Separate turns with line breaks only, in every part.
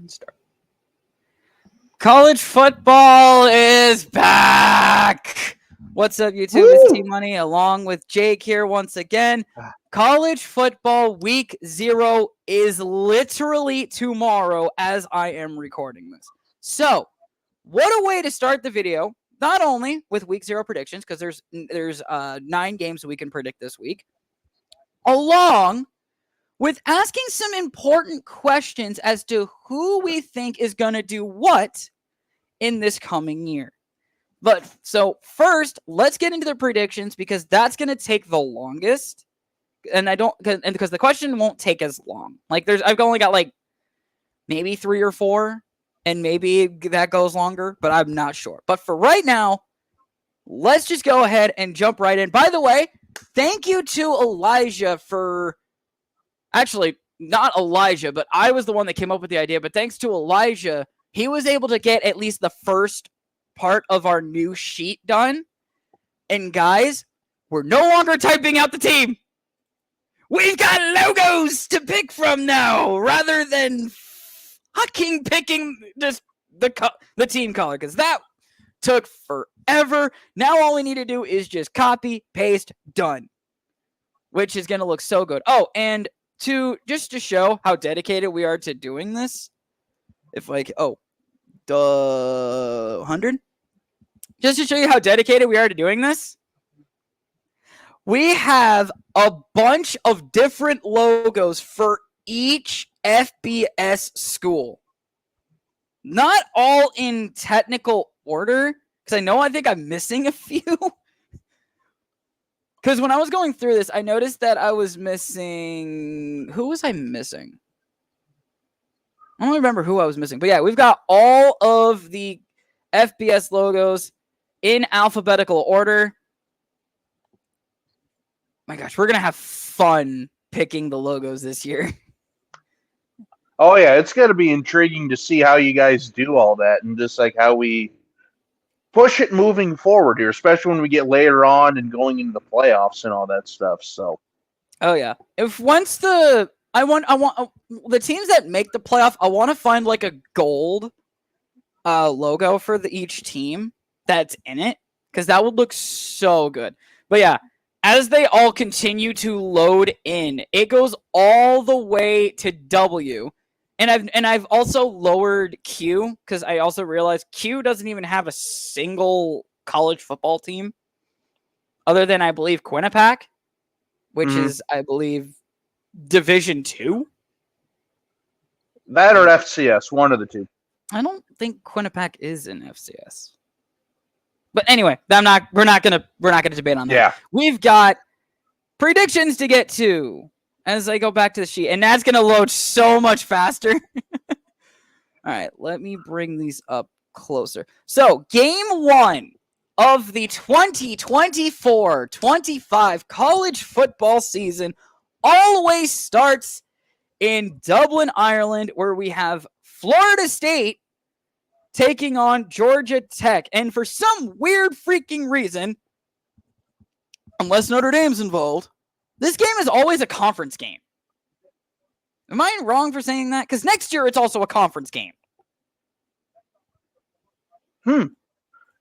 Start. College football is back. What's up, YouTube?
Woo!
It's T Money along with Jake here once again. College football week 0 is literally tomorrow as I am recording this. So, what a way to start the video. Not only with week 0 predictions, because there's 9 games we can predict this week, along with asking some important questions as to who we think is going to do what in this coming year. But so first, let's get into the predictions because that's going to take the longest. And because the question won't take as long. Like I've only got like maybe 3 or 4 and maybe that goes longer, but I'm not sure. But for right now, let's just go ahead and jump right in. By the way, thank you to Elijah for actually, not Elijah, but I was the one that came up with the idea. But thanks to Elijah, he was able to get at least the first part of our new sheet done. And guys, we're no longer typing out the team. We've got logos to pick from now, rather than fucking picking just the team color, because that took forever. Now all we need to do is just copy, paste, done. Which is going to look so good. Oh, and to show how dedicated we are to doing this, if like, 100? Just to show you how dedicated we are to doing this, we have a bunch of different logos for each FBS school. Not all in technical order, because I think I'm missing a few. Because when I was going through this, I noticed that I was missing... Who was I missing? I don't remember who I was missing. But yeah, we've got all of the FBS logos in alphabetical order. My gosh, we're going to have fun picking the logos this year.
Oh, yeah, it's going to be intriguing to see how you guys do all that and just like how we push it moving forward here, especially when we get later on and going into the playoffs and all that stuff. So,
oh yeah, if once I want the teams that make the playoff, I want to find like a gold logo for each team that's in it, because that would look so good. But yeah, as they all continue to load in, it goes all the way to W. And I've also lowered Q, because I also realized Q doesn't even have a single college football team other than, I believe, Quinnipiac, which is, I believe, Division 2.
That or FCS, one of the two.
I don't think Quinnipiac is in FCS. But anyway, we're not gonna debate on that.
Yeah.
We've got predictions to get to as I go back to the sheet, and that's gonna load so much faster. All right, let me bring these up closer. So, game 1 of the 2024-25 college football season always starts in Dublin, Ireland, where we have Florida State taking on Georgia Tech. And for some weird freaking reason, unless Notre Dame's involved, this game is always a conference game. Am I wrong for saying that? Because next year it's also a conference game.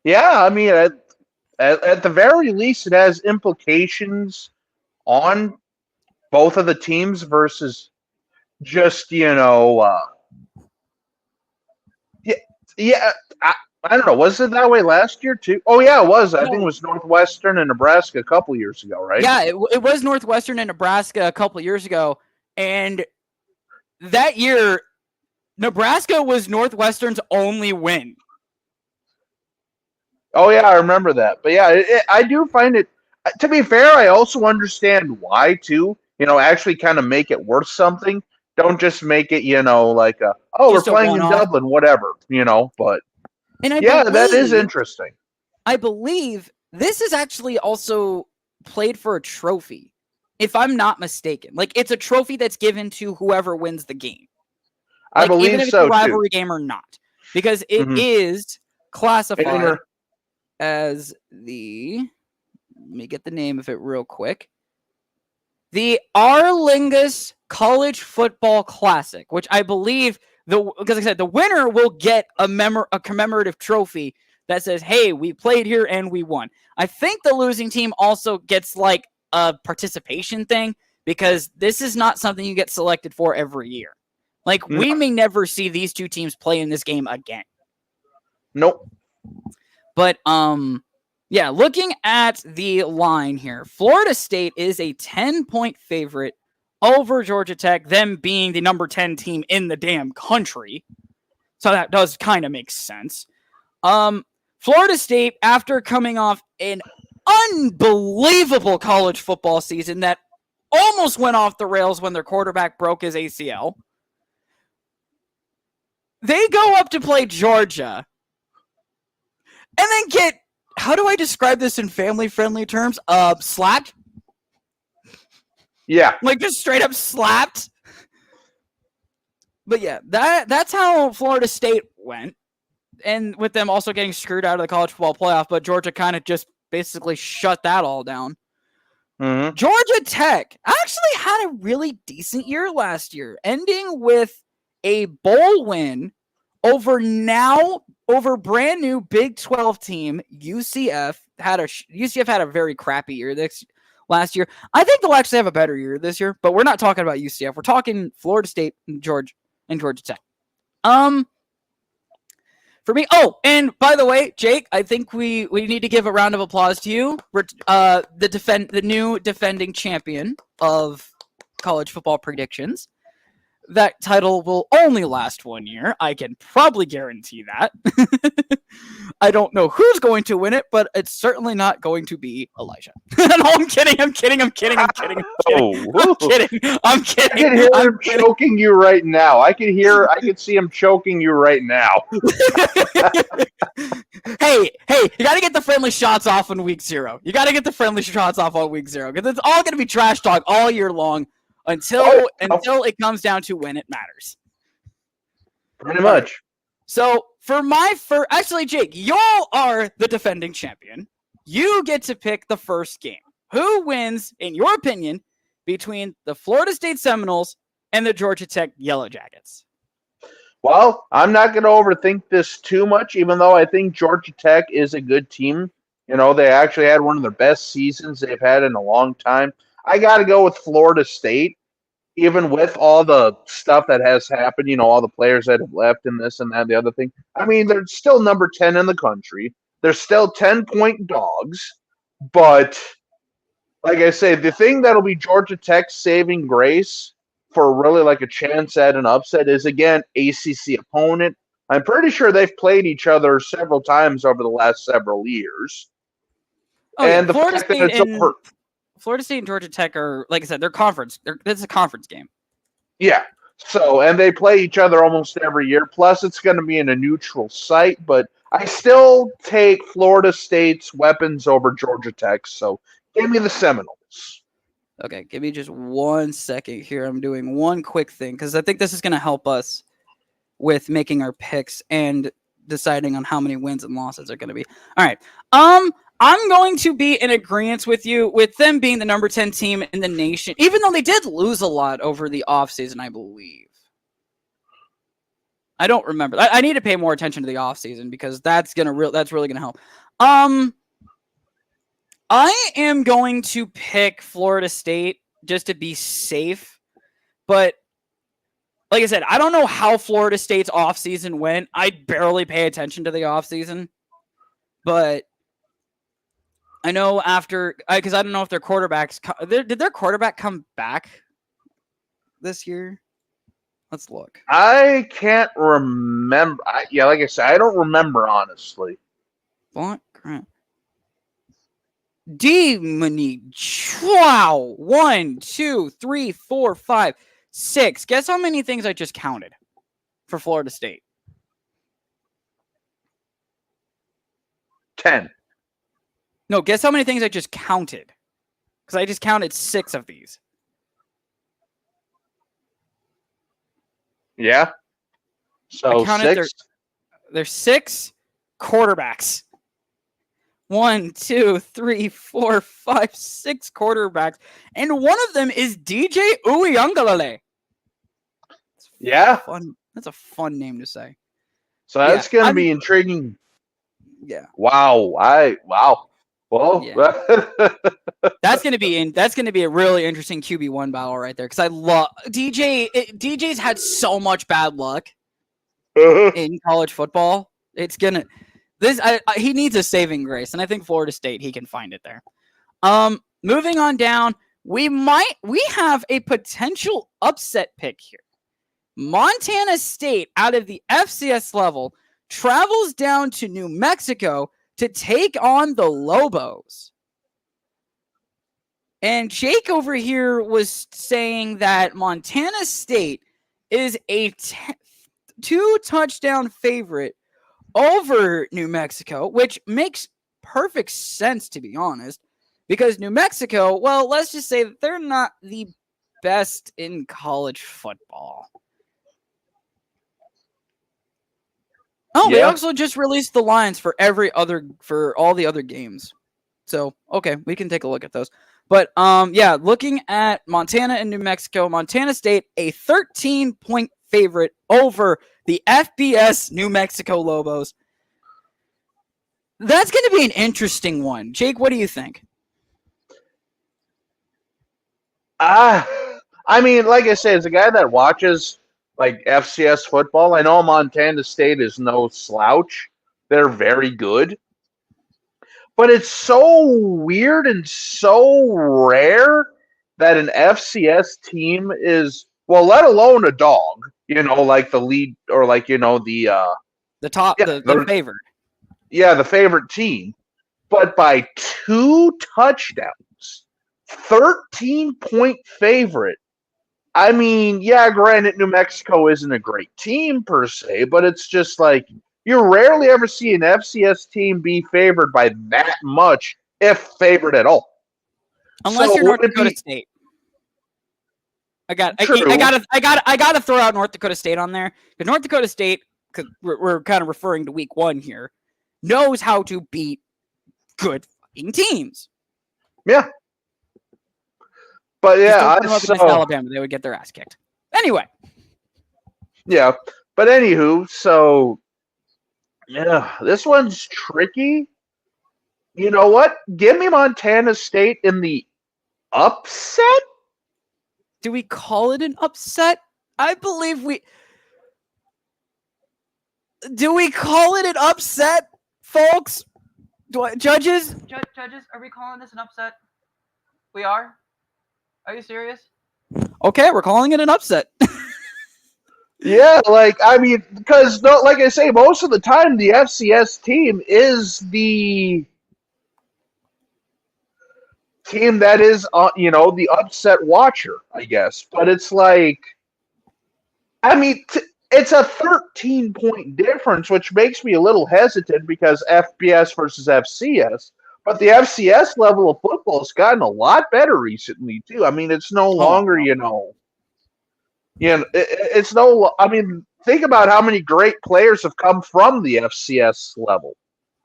Yeah, I mean, at the very least, it has implications on both of the teams versus just, I don't know. Was it that way last year too? Oh yeah, it was. I think it was Northwestern and Nebraska a couple years ago, right?
Yeah, it was Northwestern and Nebraska a couple years ago, and that year, Nebraska was Northwestern's only win.
Oh yeah, I remember that. But yeah, I do find it. To be fair, I also understand why too. Actually, kind of make it worth something. Don't just make it, like we're playing in Dublin, whatever, But that is interesting.
I believe this is actually also played for a trophy, if I'm not mistaken. Like, it's a trophy that's given to whoever wins the game.
I believe
even if
so,
it's a rivalry game or not. Because it is classified as the... Let me get the name of it real quick. The Aer Lingus College Football Classic, which I believe Because like I said, the winner will get a commemorative trophy that says, "Hey, we played here and we won." I think the losing team also gets like a participation thing because this is not something you get selected for every year. Like we may never see these two teams play in this game again.
Nope.
But yeah, looking at the line here, Florida State is a 10-point favorite over Georgia Tech, them being the number 10 team in the damn country. So that does kind of make sense. Florida State, after coming off an unbelievable college football season that almost went off the rails when their quarterback broke his ACL, they go up to play Georgia and then get, how do I describe this in family-friendly terms? Slapped?
Yeah.
Like just straight up slapped. But yeah, that's how Florida State went. And with them also getting screwed out of the college football playoff, but Georgia kind of just basically shut that all down.
Mm-hmm.
Georgia Tech actually had a really decent year last year, ending with a bowl win over brand new Big 12 team UCF. UCF had a very crappy year last year. I think they'll actually have a better year this year, but we're not talking about UCF. We're talking Florida State and Georgia Tech. For me, and by the way, Jake, I think we need to give a round of applause to you. The new defending champion of college football predictions. That title will only last 1 year. I can probably guarantee that. I don't know who's going to win it, but it's certainly not going to be Elijah. No, I'm kidding. I'm kidding. I can
hear him choking you right now. I can see him choking you right now.
Hey, you got to get the friendly shots off in week 0. You got to get the friendly shots off on week 0 because it's all going to be trash talk all year long. Until it comes down to when it matters.
Pretty much.
So for actually, Jake, y'all are the defending champion. You get to pick the first game. Who wins, in your opinion, between the Florida State Seminoles and the Georgia Tech Yellow Jackets?
Well, I'm not going to overthink this too much, even though I think Georgia Tech is a good team. You know, they actually had one of their best seasons they've had in a long time. I got to go with Florida State, even with all the stuff that has happened, you know, all the players that have left and this and that, the other thing. I mean, they're still number 10 in the country. They're still 10-point dogs. But, like I say, the thing that'll be Georgia Tech's saving grace for really like a chance at an upset is, again, ACC opponent. I'm pretty sure they've played each other several times over the last several years. And the
Florida State and Georgia Tech are, like I said, they're conference. It's a conference game.
Yeah. So, and they play each other almost every year. Plus, it's going to be in a neutral site. But I still take Florida State's weapons over Georgia Tech. So, give me the Seminoles.
Okay, give me just 1 second here. I'm doing one quick thing because I think this is going to help us with making our picks and deciding on how many wins and losses are going to be. All right. I'm going to be in agreement with you with them being the number 10 team in the nation, even though they did lose a lot over the offseason, I believe. I don't remember. I need to pay more attention to the offseason because that's really gonna help. I am going to pick Florida State just to be safe, but like I said, I don't know how Florida State's offseason went. I barely pay attention to the offseason, but I know because I don't know if their quarterbacks did their quarterback come back this year? Let's look.
I can't remember. Like I said, I don't remember honestly.
What? Demony. Wow. 1, 2, 3, 4, 5, 6. Guess how many things I just counted for Florida State?
10.
No, guess how many things I just counted? Because I just counted 6 of these.
Yeah. So 6.
There's 6 quarterbacks. 1, 2, 3, 4, 5, 6 quarterbacks. And one of them is DJ Uiagalelei.
Yeah.
That's a fun name to say.
So that's going to be intriguing.
Yeah.
Wow. Wow. Well,
yeah. That's gonna be a really interesting QB1 battle right there because I love DJ. DJ's had so much bad luck in college football. It's gonna he needs a saving grace, and I think Florida State he can find it there. Moving on down, we have a potential upset pick here. Montana State out of the FCS level travels down to New Mexico to take on the Lobos. And Jake over here was saying that Montana State is a 2-touchdown favorite over New Mexico, which makes perfect sense, to be honest, because New Mexico, well, let's just say that they're not the best in college football. Oh, yeah. They also just released the lines for all the other games. So, okay, we can take a look at those. But, looking at Montana and New Mexico, Montana State, a 13-point favorite over the FBS New Mexico Lobos. That's going to be an interesting one. Jake, what do you think?
I mean, like I said, as a guy that watches like FCS football, I know Montana State is no slouch. They're very good. But it's so weird and so rare that an FCS team is, well, let alone a dog, like the lead or like, the
top, the favorite.
Yeah, the favorite team. But by 2 touchdowns, 13-point favorite. I mean, yeah, granted, New Mexico isn't a great team per se, but it's just like you rarely ever see an FCS team be favored by that much, if favored at all.
Unless you're North Dakota State. I gotta throw out North Dakota State on there because North Dakota State, because we're kind of referring to week 1 here, knows how to beat good fucking teams.
Yeah. But yeah,
against Alabama, they would get their ass kicked. Anyway.
Yeah, but anywho, so yeah, this one's tricky. You know what? Give me Montana State in the upset.
Do we call it an upset? I believe we. Do we call it an upset, folks? Judges, are we calling this an upset? We are? Are you serious? Okay, we're calling it an upset.
Yeah, because like I say, most of the time the FCS team is the team that is, the upset watcher, I guess. But it's like, I mean, it's a 13-point difference, which makes me a little hesitant because FBS versus FCS. But the FCS level of football has gotten a lot better recently, too. I mean, it's no longer, it's no. I mean, think about how many great players have come from the FCS level.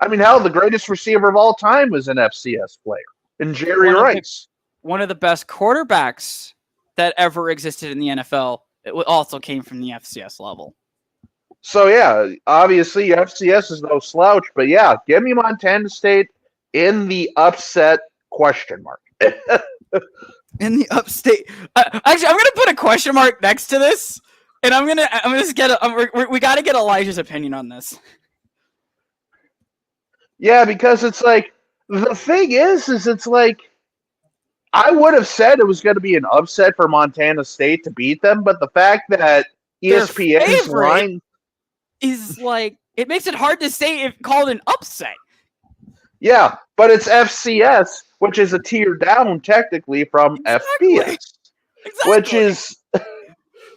I mean, hell, the greatest receiver of all time was an FCS player, and Jerry Rice.
One of the best quarterbacks that ever existed in the NFL. It also came from the FCS level.
So, yeah, obviously FCS is no slouch, but yeah, give me Montana State in the upset question mark.
In the upstate. Actually, I'm going to put a question mark next to this, and I'm going to get we got to get Elijah's opinion on this.
Yeah, because it's like, the thing is it's like, I would have said it was going to be an upset for Montana State to beat them, but the fact that ESPN's line
is like, it makes it hard to say if called an upset.
Yeah, but it's FCS, which is a tier down technically from FBS. Exactly. Which is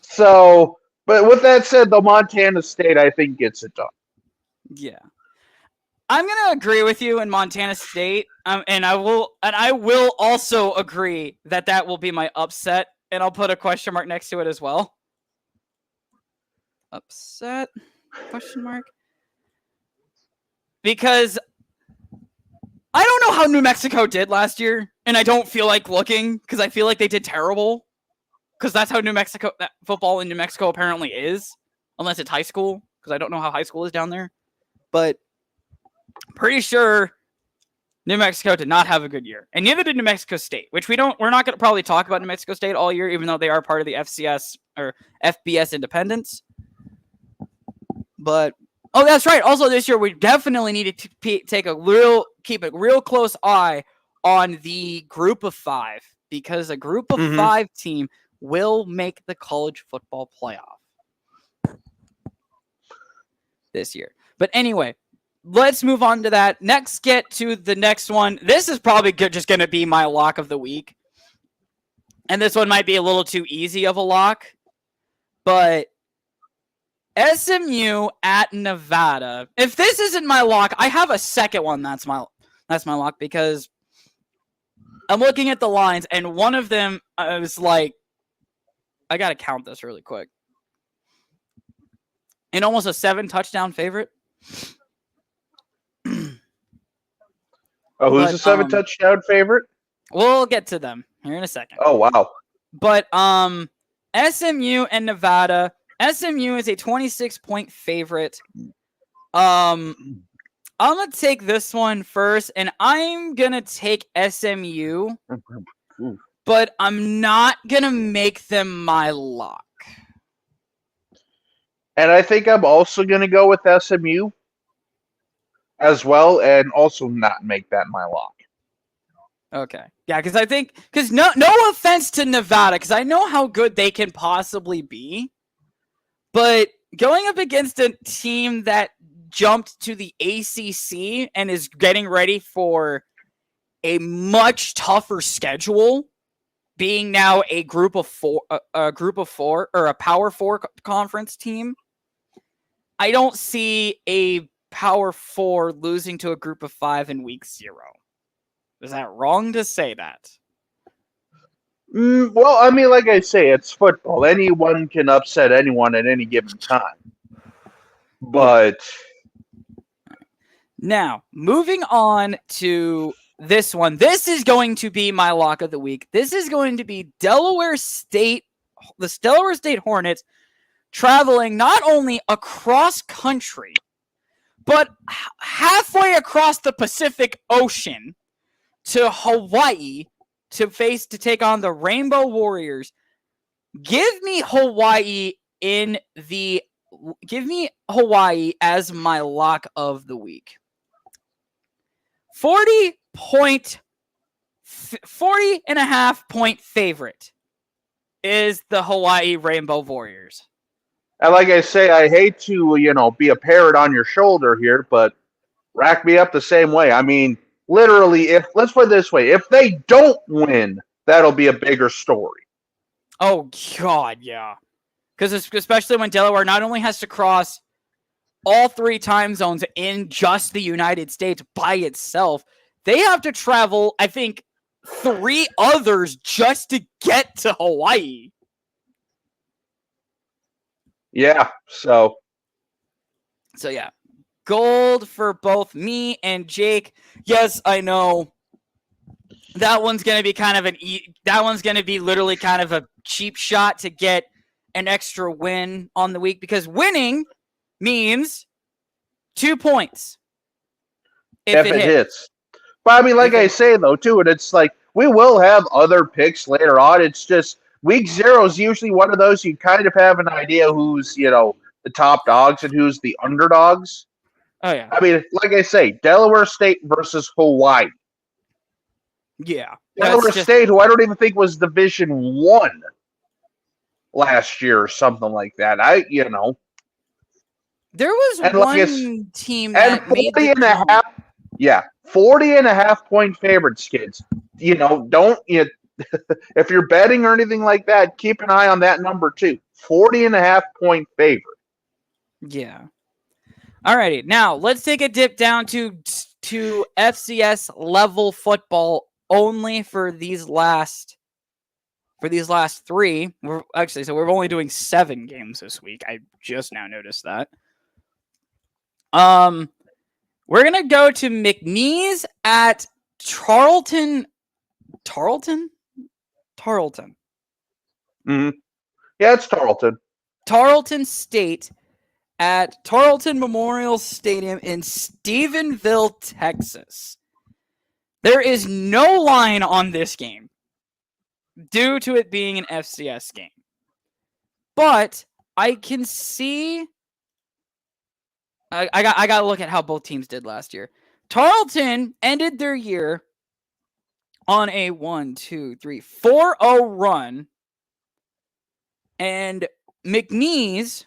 so. But with that said, the Montana State, I think, gets it done.
Yeah. I'm gonna agree with you in Montana State, and I will also agree that will be my upset, and I'll put a question mark next to it as well. Upset? Question mark? Because I don't know how New Mexico did last year, and I don't feel like looking because I feel like they did terrible. Because that's how New Mexico football in New Mexico apparently is. unless it's high school, because I don't know how high school is down there. But pretty sure New Mexico did not have a good year, and neither did New Mexico State, which we're not going to probably talk about New Mexico State all year, even though they are part of the FCS or FBS Independence. But that's right. Also, this year we definitely needed to keep a real close eye on the Group of 5, because a Group of 5 team will make the college football playoff this year. But anyway, let's move on to that. Get to the next one. This is probably just going to be my lock of the week. And this one might be a little too easy of a lock. But SMU at Nevada. If this isn't my lock, I have a second one that's my lock, because I'm looking at the lines, and one of them is like, I got to count this really quick. And almost a 7-touchdown favorite.
Who's a 7-touchdown favorite?
We'll get to them here in a second.
Oh, wow.
But SMU and Nevada. SMU is a 26-point favorite. I'm going to take this one first, and I'm going to take SMU, but I'm not going to make them my lock.
And I think I'm also going to go with SMU as well, and also not make that my lock.
Okay. Yeah, because no offense to Nevada, because I know how good they can possibly be, but going up against a team that jumped to the ACC and is getting ready for a much tougher schedule, being now a group of four or a Power 4 conference team, I don't see a Power 4 losing to a group of 5 in week 0. Is that wrong to say that?
Well, I mean, like I say, it's football. Anyone can upset anyone at any given time. But
now, moving on to this one. This is going to be my lock of the week. This is going to be Delaware State, the Delaware State Hornets, traveling not only across country, but halfway across the Pacific Ocean to Hawaii to take on the Rainbow Warriors. Give me Hawaii as my lock of the week. 40.5 point favorite is the Hawaii Rainbow Warriors.
And like I say, I hate to, be a parrot on your shoulder here, but rack me up the same way. I mean, literally, let's put it this way, if they don't win, that'll be a bigger story.
Oh, God, yeah. Because especially when Delaware not only has to cross all 3 time zones in just the United States by itself, they have to travel, I think, 3 others just to get to Hawaii.
Yeah, so
yeah. Gold for both me and Jake. Yes, I know. That one's going to be literally kind of a cheap shot to get an extra win on the week, because winning means 2 points. If it hits.
But I mean, like I say, though, too, and it's like, we will have other picks later on. It's just week 0 is usually one of those you kind of have an idea who's, the top dogs and who's the underdogs.
Oh, yeah.
I mean, like I say, Delaware State versus Hawaii.
Yeah.
Delaware State, who I don't even think was Division 1 last year or something like that.
There was one team that made
40.5 point favorites, kids. If you're betting or anything like that, keep an eye on that number too. 40.5 point favorite.
Yeah. Alrighty, now let's take a dip down to FCS level football only for these last 3. We're only doing 7 games this week. I just now noticed that. We're gonna go to McNeese at Tarleton.
Mm-hmm. Yeah, it's Tarleton.
Tarleton State. at Tarleton Memorial Stadium in Stephenville, Texas. There is no line on this game due to it being an FCS game. But I can see... I got to look at how both teams did last year. Tarleton ended their year on a 4-0 run. And McNeese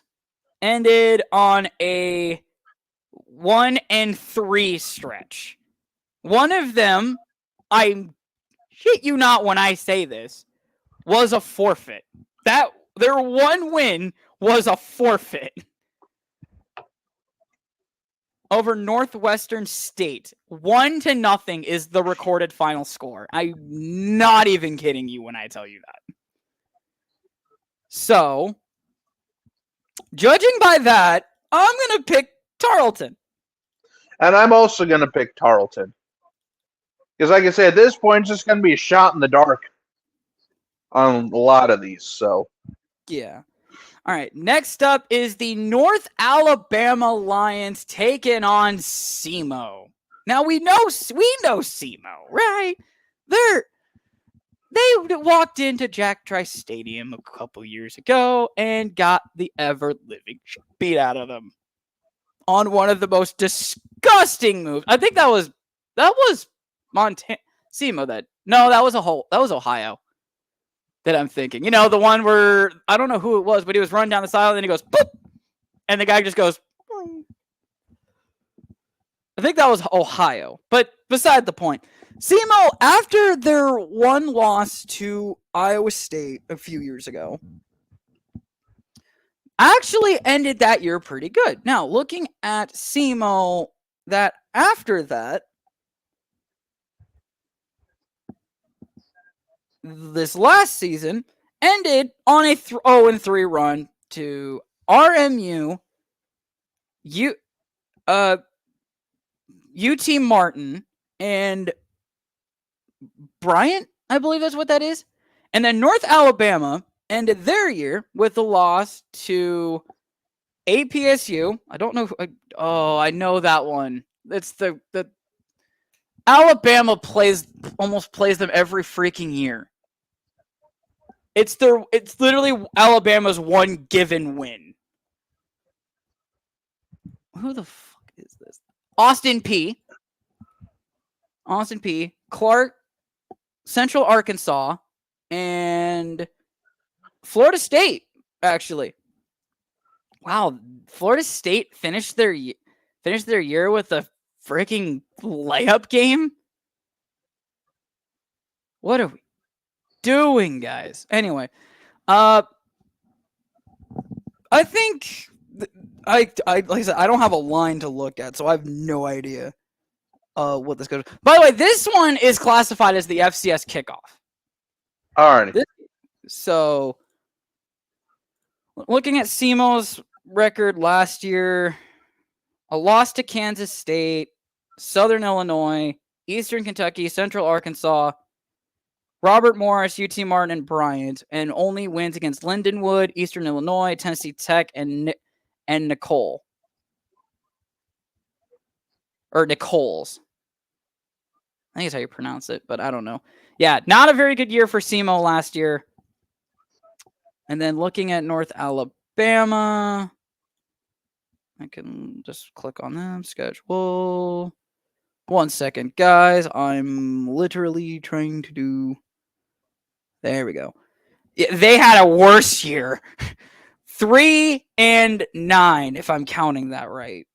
ended on a 1-3 stretch. One of them, I shit you not when I say this, was a forfeit. That their one win was a forfeit over Northwestern State. 1-0 is the recorded final score. I'm not even kidding you when I tell you that. So, judging by that, I'm going to pick Tarleton.
And I'm also going to pick Tarleton. Because, like I said, at this point, it's just going to be a shot in the dark on a lot of these. So,
yeah. All right. Next up is the North Alabama Lions taking on SEMO. Now we know SEMO, right? They walked into Jack Trice Stadium a couple years ago and got the ever-living beat out of them on one of the most disgusting moves. I think that was Montana SEMO. That was Ohio. That I'm thinking. You know, the one where I don't know who it was, but he was running down the sideline and he goes, boop, and the guy just goes, boing. I think that was Ohio. But beside the point, SEMO, after their one loss to Iowa State a few years ago, actually ended that year pretty good. Now, looking at SEMO, that after that, this last season ended on a 0-3 run to RMU, UT Martin, and Bryant, I believe that's what that is. And then North Alabama ended their year with a loss to APSU. I don't know. I know that one. It's the Alabama almost plays them every freaking year. It's literally Alabama's one given win. Who the fuck is this? Austin P. Clark, Central Arkansas, and Florida State, actually. Wow, Florida State finished their year with a freaking layup game? What are we doing, guys? Anyway, I think like I said, I don't have a line to look at, so I have no idea what this goes. By the way, this one is classified as the FCS kickoff.
alrighty.
So, looking at SEMO's record last year, a loss to Kansas State, Southern Illinois, Eastern Kentucky, Central Arkansas, Robert Morris, UT Martin, and Bryant, and only wins against Lindenwood, Eastern Illinois, Tennessee Tech, and Nicole. Or Nicoles. I think that's how you pronounce it, but I don't know. Yeah, not a very good year for SEMO last year. And then looking at North Alabama, I can just click on them, schedule. 1 second, guys. I'm literally trying to do... There we go. Yeah, they had a worse year. 3-9, if I'm counting that right.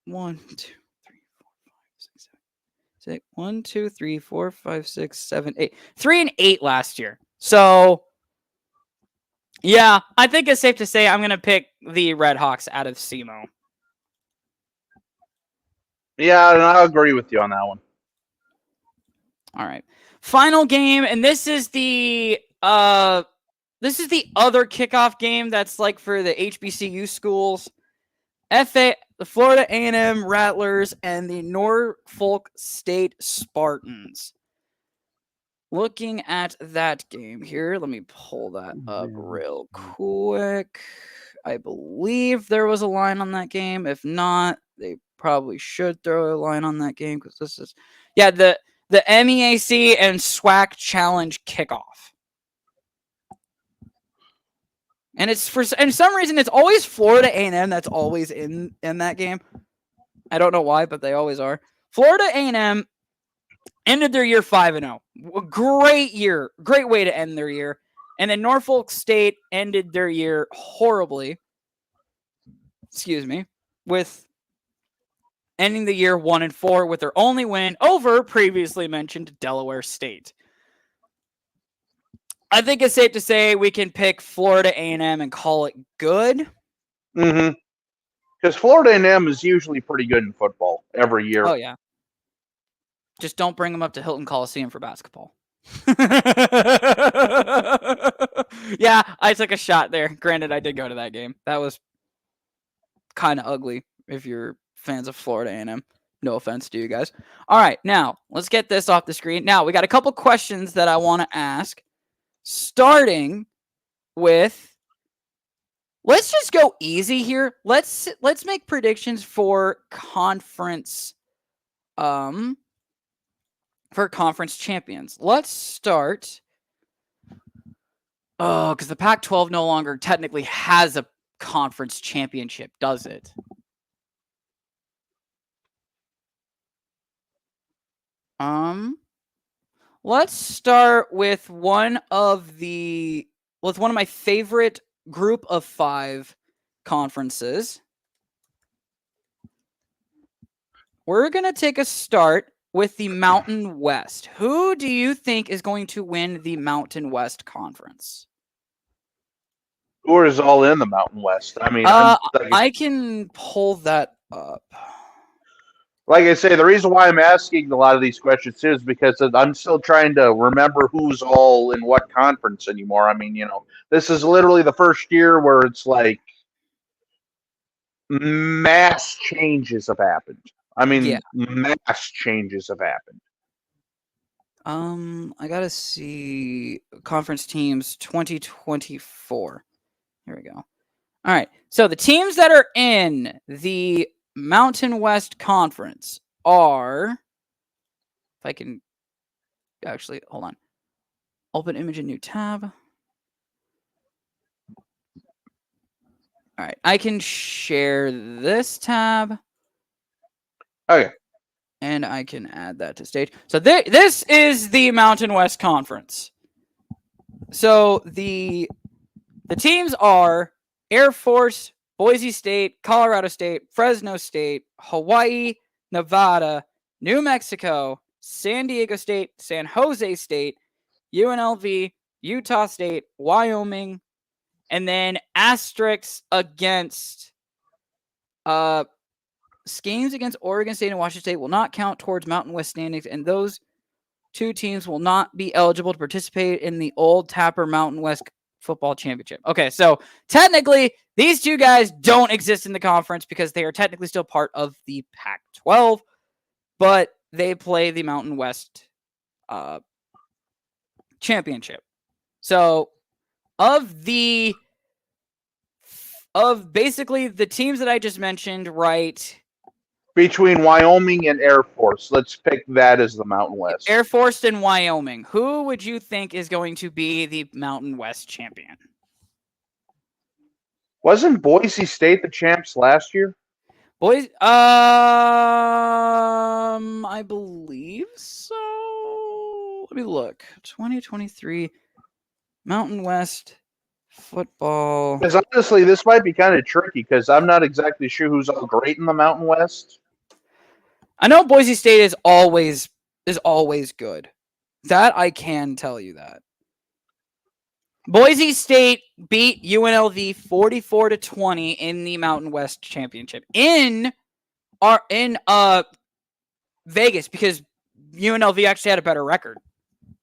1, 2, 3, 4, 5, 6, 7, 6. 1, 2, 3, 4, 5, 6, 7, 8. 3-8 last year. So, yeah, I think it's safe to say I'm going to pick the Red Hawks out of SEMO.
Yeah, and I agree with you on that one.
All right. Final game, and this is the other kickoff game that's like for the HBCU schools. The Florida A&M Rattlers and the Norfolk State Spartans. Looking at that game here, let me pull that up real quick. I believe there was a line on that game. If not, they probably should throw a line on that game because this is, the MEAC and SWAC Challenge kickoff. And it's for some reason it's always Florida A&M that's always in that game. I don't know why, but they always are. Florida A&M ended their year 5-0. A great year, great way to end their year. And then Norfolk State ended their year horribly. With ending the year 1-4 with their only win over previously mentioned Delaware State. I think it's safe to say we can pick Florida A&M and call it good.
Mm-hmm. Because Florida A&M is usually pretty good in football every year.
Oh, yeah. Just don't bring them up to Hilton Coliseum for basketball. Yeah, I took a shot there. Granted, I did go to that game. That was kind of ugly if you're fans of Florida A&M. No offense to you guys. All right, now, let's get this off the screen. Now, we got a couple questions that I want to ask. Starting with, let's just go easy here. Let's make predictions for conference champions. Let's start because the Pac-12 no longer technically has a conference championship, does it? Let's start with one of my favorite group of 5 conferences. We're going to take a start with the Mountain West. Who do you think is going to win the Mountain West Conference?
Who is all in the Mountain West? I mean,
I can pull that up.
Like I say, the reason why I'm asking a lot of these questions too is because I'm still trying to remember who's all in what conference anymore. I mean, this is literally the first year where it's like mass changes have happened. I mean, mass changes have happened.
I gotta see conference teams 2024. Here we go. All right. So the teams that are in the Mountain West Conference are, if I can actually, hold on. Open image in new tab. All right. I can share this tab.
Okay.
And I can add that to stage. So this is the Mountain West Conference. So the teams are Air Force, Boise State, Colorado State, Fresno State, Hawaii, Nevada, New Mexico, San Diego State, San Jose State, UNLV, Utah State, Wyoming, and then asterisks against games against Oregon State and Washington State will not count towards Mountain West standings, and those 2 teams will not be eligible to participate in the Old Tapper Mountain West Football Championship. Okay, so technically, these 2 guys don't exist in the conference because they are technically still part of the Pac-12, but they play the Mountain West Championship. So, of basically the teams that I just mentioned, right?
Between Wyoming and Air Force, let's pick that as the Mountain West.
Air Force and Wyoming. Who would you think is going to be the Mountain West champion?
Wasn't Boise State the champs last year?
I believe so. Let me look. 2023 Mountain West football.
Because honestly, this might be kind of tricky because I'm not exactly sure who's all great in the Mountain West.
I know Boise State is always good. That I can tell you that. Boise State beat UNLV 44-20 in the Mountain West Championship in Vegas because UNLV actually had a better record,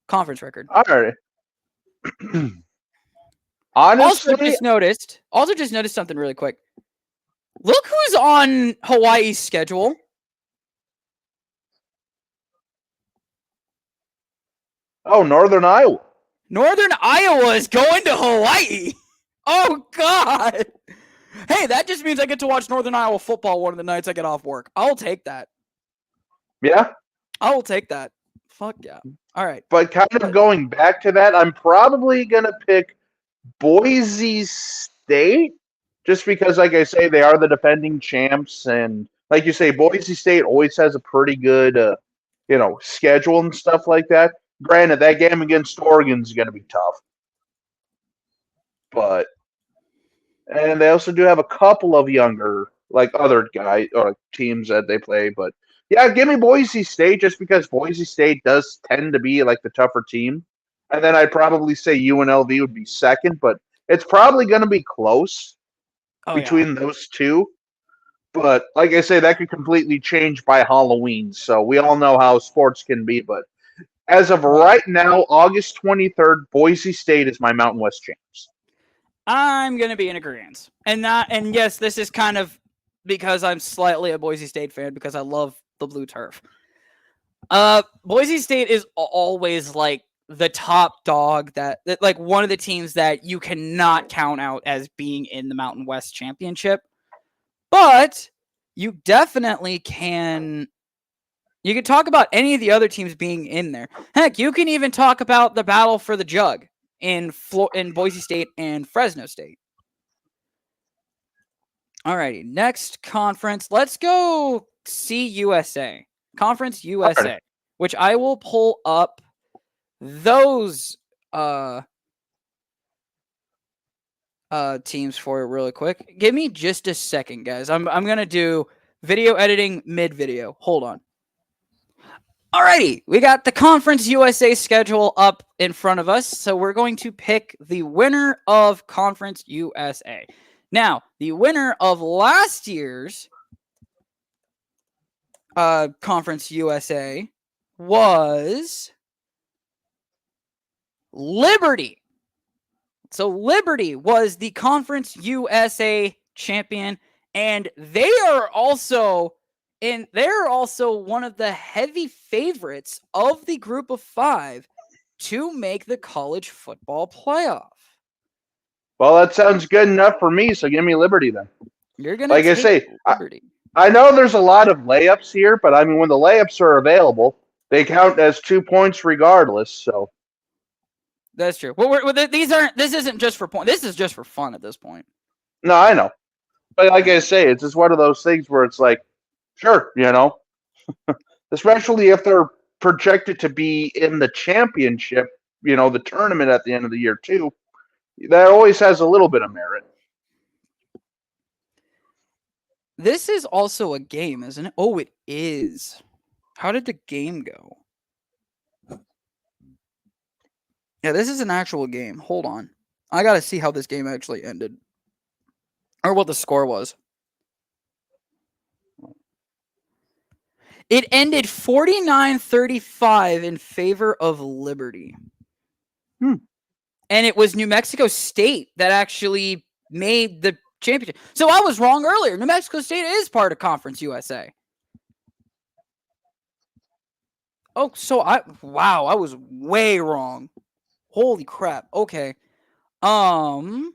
conference record.
All right. Honestly,
also just noticed something really quick. Look who's on Hawaii's schedule.
Oh, Northern Iowa.
Northern Iowa is going to Hawaii. Oh, God. Hey, that just means I get to watch Northern Iowa football one of the nights I get off work. I'll take that.
Yeah.
I will take that. Fuck yeah. All right.
But kind of going back to that, I'm probably going to pick Boise State just because, like I say, they are the defending champs. And like you say, Boise State always has a pretty good, schedule and stuff like that. Granted, that game against Oregon is going to be tough. And they also do have a couple of younger, like other guys or teams that they play. But yeah, give me Boise State just because Boise State does tend to be like the tougher team. And then I'd probably say UNLV would be second, but it's probably going to be close between those two. But like I say, that could completely change by Halloween. So we all know how sports can be. But as of right now, August 23rd, Boise State is my Mountain West champs.
I'm going to be in agreement. And yes, this is kind of because I'm slightly a Boise State fan because I love the blue turf. Boise State is always like the top dog that like one of the teams that you cannot count out as being in the Mountain West Championship. But you definitely can. You can talk about any of the other teams being in there. Heck, you can even talk about the battle for the jug in Boise State and Fresno State. Alrighty, next conference. Let's go CUSA. Conference USA, right, which I will pull up those teams for it really quick. Give me just a second, guys. I'm gonna do video editing mid-video. Hold on. Alrighty, we got the Conference USA schedule up in front of us, so we're going to pick the winner of Conference USA. Now, the winner of last year's Conference USA was Liberty. So Liberty was the Conference USA champion, and they are also one of the heavy favorites of the group of 5 to make the college football playoff.
Well, that sounds good enough for me, so give me Liberty then.
You're going to take Liberty.
I know there's a lot of layups here, but I mean, when the layups are available, they count as 2 points regardless, so.
That's true. Well, this isn't just for point. This is just for fun at this point.
No, I know. But like I say, it's just one of those things where it's like, sure, especially if they're projected to be in the championship, the tournament at the end of the year too. That always has a little bit of merit.
This is also a game, isn't it? Oh, it is. How did the game go? Yeah, this is an actual game. Hold on. I got to see how this game actually ended. Or what the score was. It ended 49-35 in favor of Liberty. And it was New Mexico State that actually made the championship. So I was wrong earlier. New Mexico State is part of Conference USA. Oh, so I was way wrong. Holy crap. Okay. I'm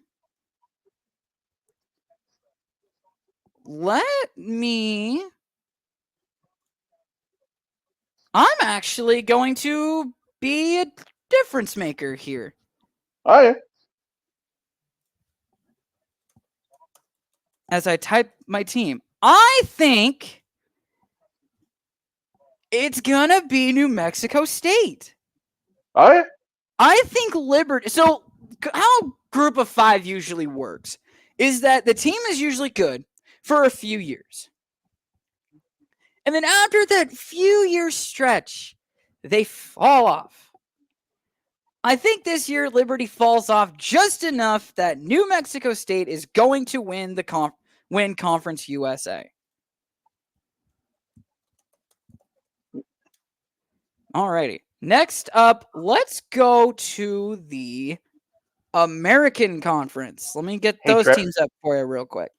actually going to be a difference maker here.
Oh, yeah.
As I type my team, I think it's going to be New Mexico State.
Oh, yeah.
I think Liberty. So, how group of 5 usually works is that the team is usually good for a few years. And then after that few-year stretch, they fall off. I think this year Liberty falls off just enough that New Mexico State is going to win win Conference USA. Alrighty. Next up, let's go to the American Conference. Let me get those teams up for you real quick.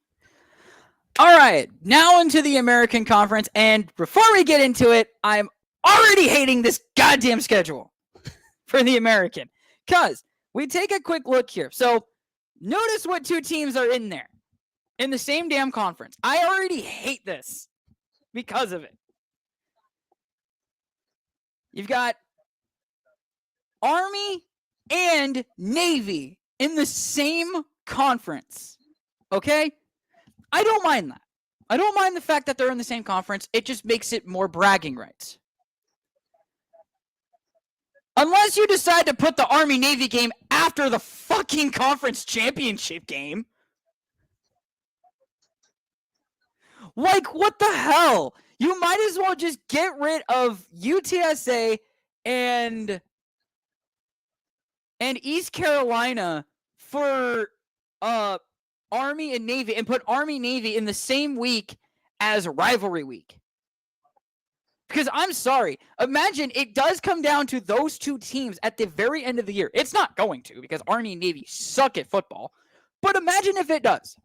All right, now into the American Conference, and before we get into it, I'm already hating this goddamn schedule for the American, because we take a quick look here. So notice what 2 teams are in there. in the same damn conference. I already hate this because of it. You've got Army and Navy in the same conference. Okay? I don't mind that. I don't mind the fact that they're in the same conference. It just makes it more bragging rights. Unless you decide to put the Army-Navy game after the fucking conference championship game. Like, what the hell? You might as well just get rid of UTSA and East Carolina for Army and Navy and put Army-Navy in the same week as rivalry week. Because I'm sorry, imagine it does come down to those two teams at the very end of the year. It's not going to because Army and Navy suck at football. But imagine if it does.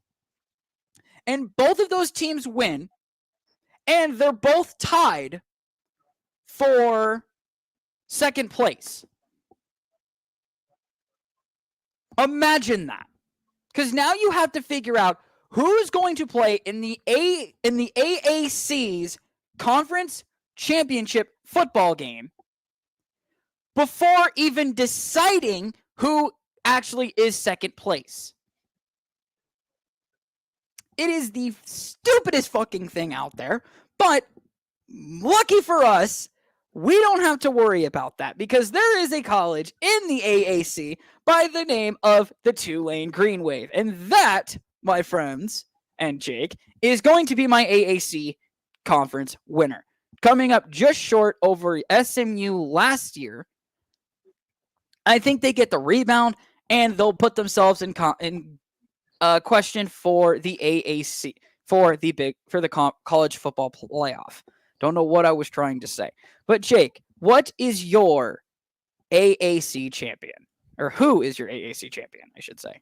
And both of those teams win, and they're both tied for second place. Imagine that. Because now you have to figure out who's going to play in the AAC's conference championship football game before even deciding who actually is second place. It is the stupidest fucking thing out there, but lucky for us, we don't have to worry about that because there is a college in the AAC by the name of the Tulane Green Wave. And that, my friends and Jake, is going to be my AAC conference winner. Coming up just short over SMU last year. I think they get the rebound and they'll put themselves in question for the AAC, for the college football playoff. Don't know what I was trying to say. But Jake, what is your AAC champion? Or who is your AAC champion, I should say?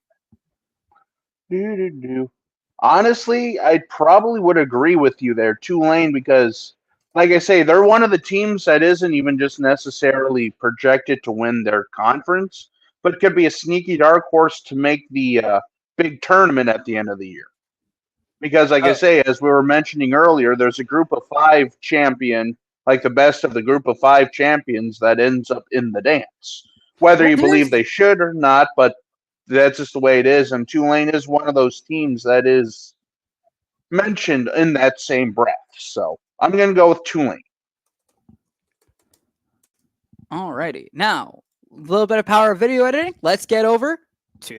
Honestly, I probably would agree with you there, Tulane, because, like I say, they're one of the teams that isn't even just necessarily projected to win their conference, but could be a sneaky dark horse to make the big tournament at the end of the year. Because, like I say, as we were mentioning earlier, there's a group of 5 champion, like the best of the group of 5 champions that ends up in the dance. Whether you believe they should or not, but that's just the way it is. And Tulane is one of those teams that is mentioned in that same breath. So I'm going to go with Tulane.
Alrighty. Now, a little bit of power of video editing. Let's get over to...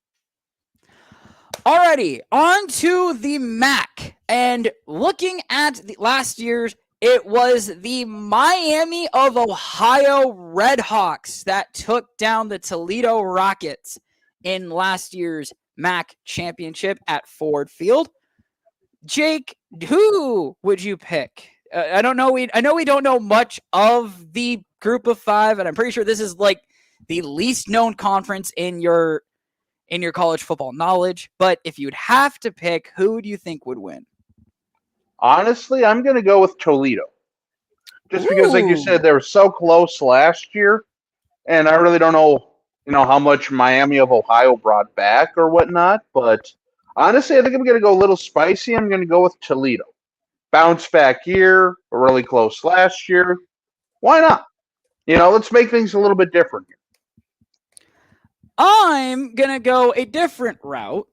Alrighty, on to the MAC. And looking at the last year's, it was the Miami of Ohio Redhawks that took down the Toledo Rockets in last year's MAC championship at Ford Field. Jake, who would you pick? I know we don't know much of the group of 5, and I'm pretty sure this is like the least known conference in your college football knowledge. But if you'd have to pick, who do you think would win?
Honestly, I'm going to go with Toledo. Just because, like you said, they were so close last year, and I really don't know, how much Miami of Ohio brought back or whatnot. But honestly, I think I'm going to go a little spicy. I'm going to go with Toledo. Bounce back year, really close last year. Why not? Let's make things a little bit different here.
I'm going to go a different route,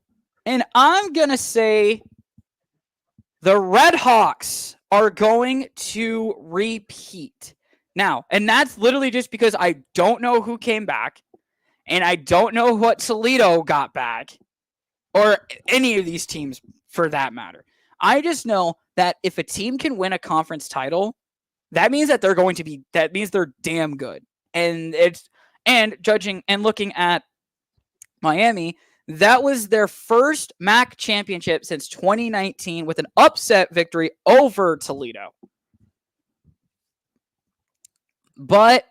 and I'm going to say the Redhawks are going to repeat. Now, and that's literally just because I don't know who came back, and I don't know what Toledo got back, or any of these teams for that matter. I just know that if a team can win a conference title, that means that they're damn good. And judging and looking at Miami, that was their first MAC championship since 2019 with an upset victory over Toledo. But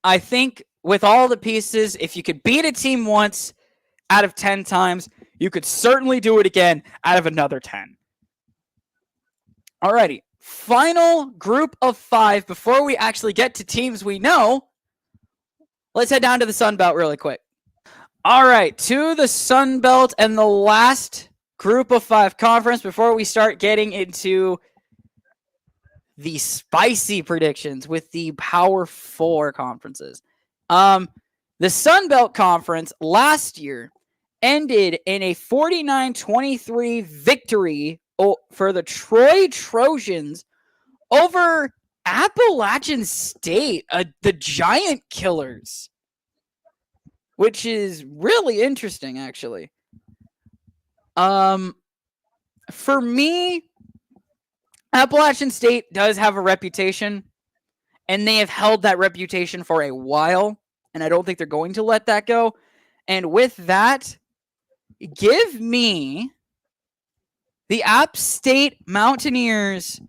I think with all the pieces, if you could beat a team once out of 10 times, you could certainly do it again out of another 10. Alrighty, final group of 5 before we actually get to teams we know. Let's head down to the Sun Belt really quick. All right, to the Sun Belt and the last Group of 5 conference before we start getting into the spicy predictions with the Power 4 conferences. The Sun Belt Conference last year ended in a 49-23 victory for the Troy Trojans over Appalachian State, the Giant Killers, which is really interesting, actually. For me, Appalachian State does have a reputation, and they have held that reputation for a while, and I don't think they're going to let that go. And with that, give me the App State Mountaineers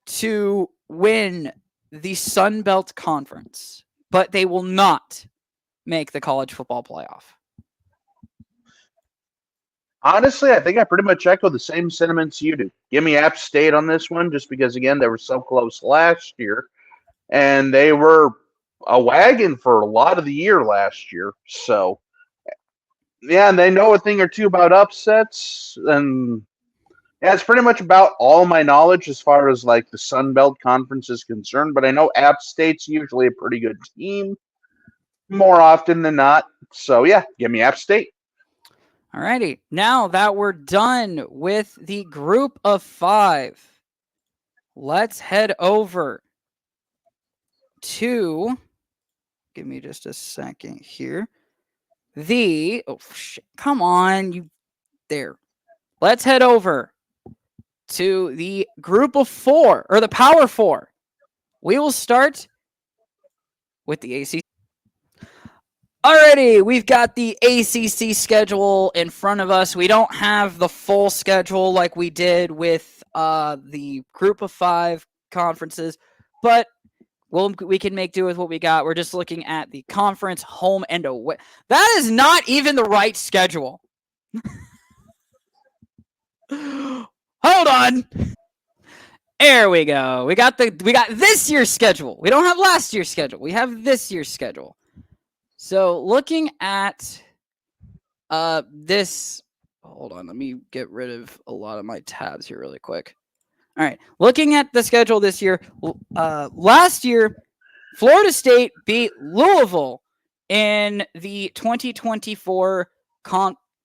to win the Sun Belt Conference, but they will not make the college football playoff.
Honestly, I think I pretty much echo the same sentiments you do. Give me App State on this one, just because, again, they were so close last year, and they were a wagon for a lot of the year last year. So, yeah, and they know a thing or two about upsets, and yeah, it's pretty much about all my knowledge as far as like the Sun Belt Conference is concerned. But I know App State's usually a pretty good team more often than not. So, yeah, give me App State.
Alrighty, now that we're done with the Group of 5, let's head over to, give me just a second here, come on, let's head over to the Group of 4, or the Power 4. We will start with the ACC. Alrighty, we've got the ACC schedule in front of us. We don't have the full schedule like we did with the Group of 5 conferences, but we can make do with what we got. We're just looking at the conference home and away. That is not even the right schedule. Hold on. There we go. We got this year's schedule. We don't have last year's schedule. We have this year's schedule. So looking at this, hold on, let me get rid of a lot of my tabs here really quick. All right, looking at the schedule this year, last year, Florida State beat Louisville in the 2024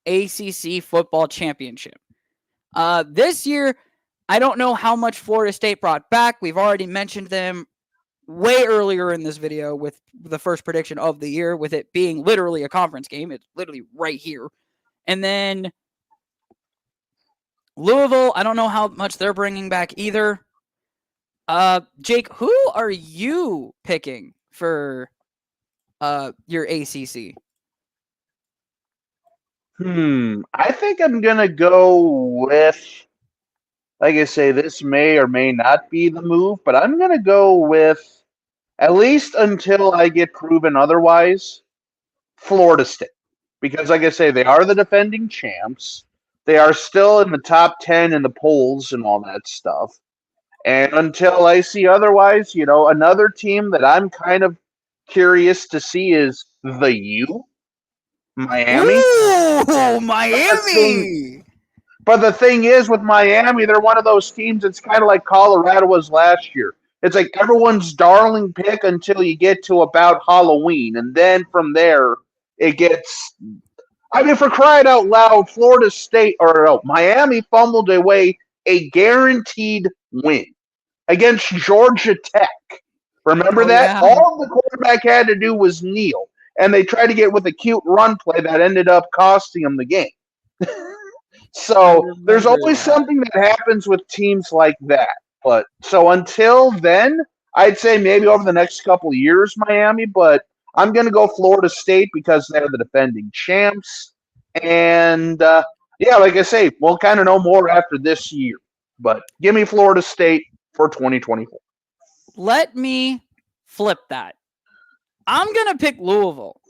ACC Football Championship. This year, I don't know how much Florida State brought back. We've already mentioned them way earlier in this video with the first prediction of the year, with it being literally a conference game. It's literally right here. And then Louisville, I don't know how much they're bringing back either. Jake, who are you picking for your ACC?
I think I'm going to go with, like I say, this may or may not be the move, but I'm going to go with, at least until I get proven otherwise, Florida State. Because, like I say, they are the defending champs. They are still in the top 10 in the polls and all that stuff. And until I see otherwise, another team that I'm kind of curious to see is the U, Miami.
Ooh, Miami!
But the thing is, with Miami, they're one of those teams that's kind of like Colorado was last year. It's like everyone's darling pick until you get to about Halloween. And then from there, it gets... I mean, for crying out loud, Miami fumbled away a guaranteed win against Georgia Tech. Remember that?
Yeah.
All the quarterback had to do was kneel. And they tried to get with a cute run play that ended up costing them the game. So there's always something that happens with teams like that. But so until then, I'd say maybe over the next couple of years, Miami, but I'm going to go Florida State because they're the defending champs. And, like I say, we'll kind of know more after this year. But give me Florida State for 2024.
Let me flip that. I'm going to pick Louisville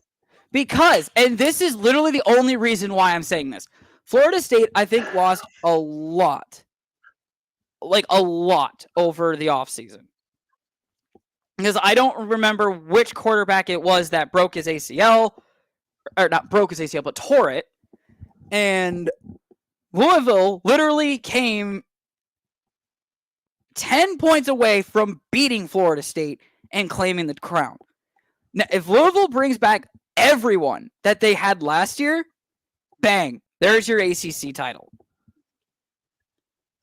because, and this is literally the only reason why I'm saying this, Florida State, I think, lost a lot over the offseason. Because I don't remember which quarterback it was that broke his ACL, or not broke his ACL, but tore it. And Louisville literally came 10 points away from beating Florida State and claiming the crown. Now, if Louisville brings back everyone that they had last year, bang, there's your ACC title.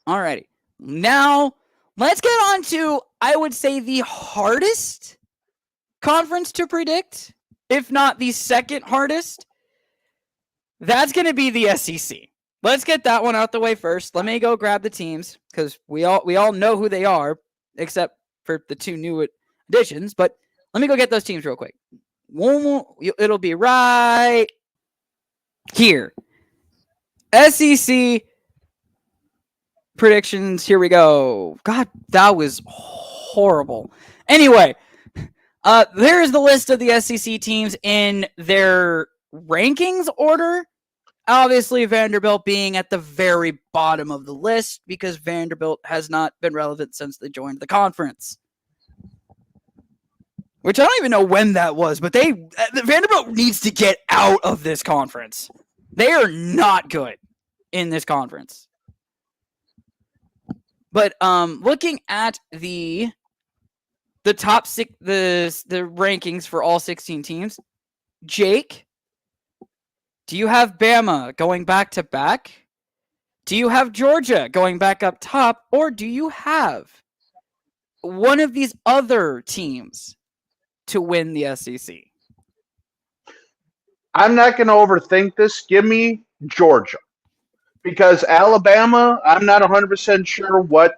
Alrighty. Now, let's get on to, I would say, the hardest conference to predict, if not the second hardest. That's going to be the SEC. Let's get that one out the way first. Let me go grab the teams because we all know who they are, except for the two new additions. But let me go get those teams real quick. It'll be right here. SEC predictions. Here we go. God, that was horrible. Anyway, there's the list of the SEC teams in their rankings order. Obviously, Vanderbilt being at the very bottom of the list because Vanderbilt has not been relevant since they joined the conference. Which I don't even know when that was, but Vanderbilt needs to get out of this conference. They are not good in this conference. But looking at the top six, the rankings for all 16 teams, Jake, do you have Bama going back to back? Do you have Georgia going back up top? Or do you have one of these other teams to win the SEC?
I'm not going to overthink this. Give me Georgia. Because Alabama, I'm not 100% sure what,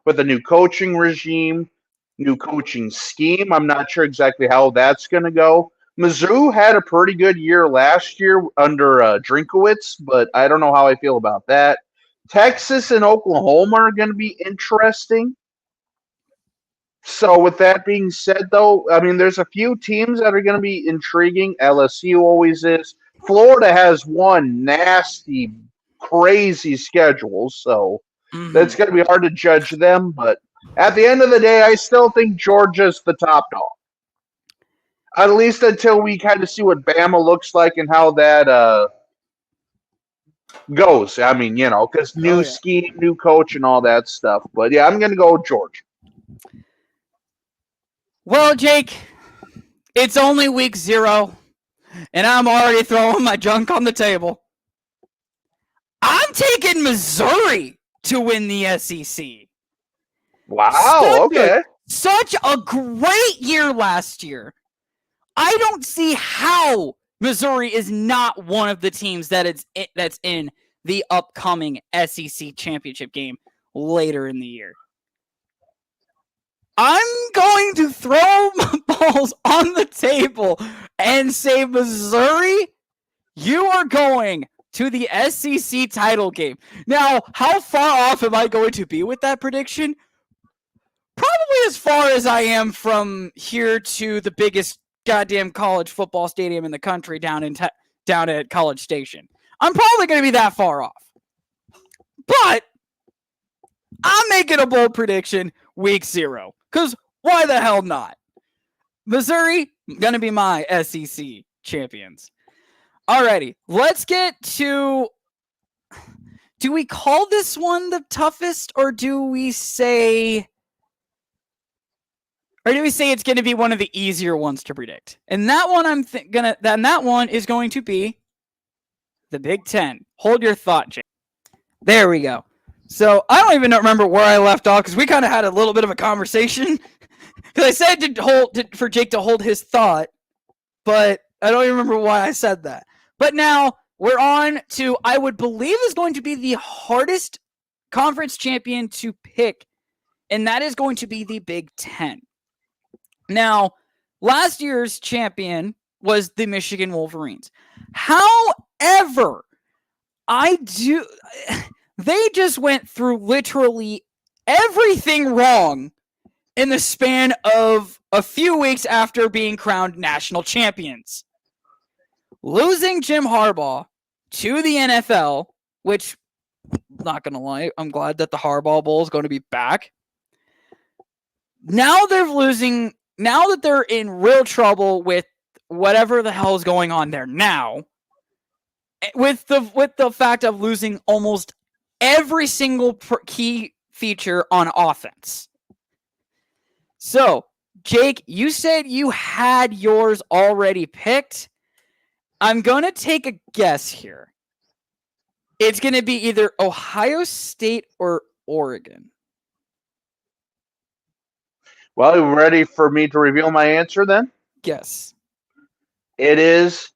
with the new coaching regime, new coaching scheme, I'm not sure exactly how that's going to go. Mizzou had a pretty good year last year under Drinkowitz, but I don't know how I feel about that. Texas and Oklahoma are going to be interesting. So with that being said, though, I mean, there's a few teams that are going to be intriguing. LSU always is. Florida has one nasty, crazy schedule, so that's going to be hard to judge them. But at the end of the day, I still think Georgia's the top dog. At least until we kind of see what Bama looks like and how that goes. I mean, because new scheme, new coach, and all that stuff. But yeah, I'm going to go with Georgia.
Well, Jake, it's only week 0, and I'm already throwing my junk on the table. I'm taking Missouri to win the SEC.
Wow, okay.
Such a great year last year. I don't see how Missouri is not one of the teams that's in the upcoming SEC championship game later in the year. I'm going to throw my balls on the table and say, Missouri, you are going to the SEC title game. Now, how far off am I going to be with that prediction? Probably as far as I am from here to the biggest goddamn college football stadium in the country down at College Station. I'm probably going to be that far off. But I'm making a bold prediction week 0. Because why the hell not? Missouri, going to be my SEC champions. Alrighty, let's get to... Do we call this one the toughest, or do we say... Or do we say it's going to be one of the easier ones to predict? And that one that one is going to be the Big Ten. Hold your thought, Jake. There we go. So I don't even remember where I left off because we kind of had a little bit of a conversation. Because I said for Jake to hold his thought, but I don't even remember why I said that. But now we're on to, I would believe, is going to be the hardest conference champion to pick, and that is going to be the Big Ten. Now, last year's champion was the Michigan Wolverines. However, they just went through literally everything wrong in the span of a few weeks after being crowned national champions. Losing Jim Harbaugh to the NFL, which, not going to lie, I'm glad that the Harbaugh Bowl is going to be back. Now that they're in real trouble with whatever the hell is going on there now, with the fact of losing almost every single key feature on offense. So, Jake, you said you had yours already picked. I'm going to take a guess here. It's going to be either Ohio State or Oregon.
Well, you ready for me to reveal my answer then?
Yes.
It is